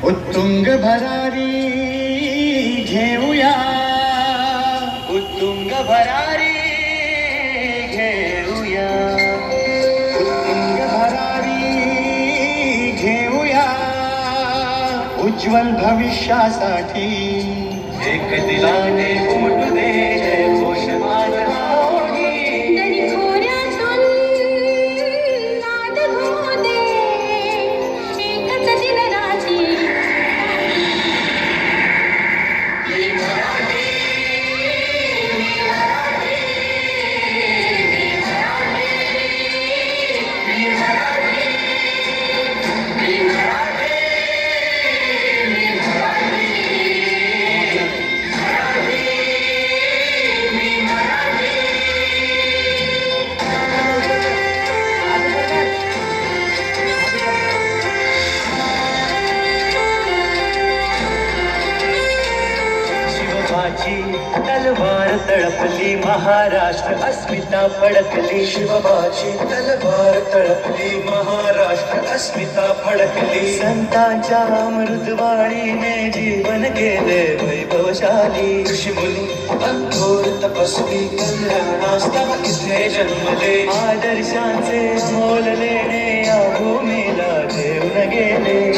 उत्तुंग भरारी घेऊया, उत्तुंग भरारी घेऊया, उत्तुंग भरारी घेऊया, उज्ज्वल भविष्यासाठी एक दिलाने उमटू दे जय घोष माझा होई. दरिखोऱ्यातून नाद होऊ दे, एकच दिन रात्री. मी मराठी, मी मराठी, मी मराठी, मी मराठी, मी मराठी, मी मराठी. शिवबाची तलवार तळपली, महाराष्ट्र अस्मिता फडकली. शिवबाची तलवार तळपली, महाराष्ट्र अस्मिता फडकली. संतांच्या अमृतवाणीने जीवन गेले वैभवशाली. ऋषीमुनी अंथोर तपस्वी कल्याणास्तव इथे जन्मले. आदर्शांचे मोल लेणे या भूमीला देऊन गेले.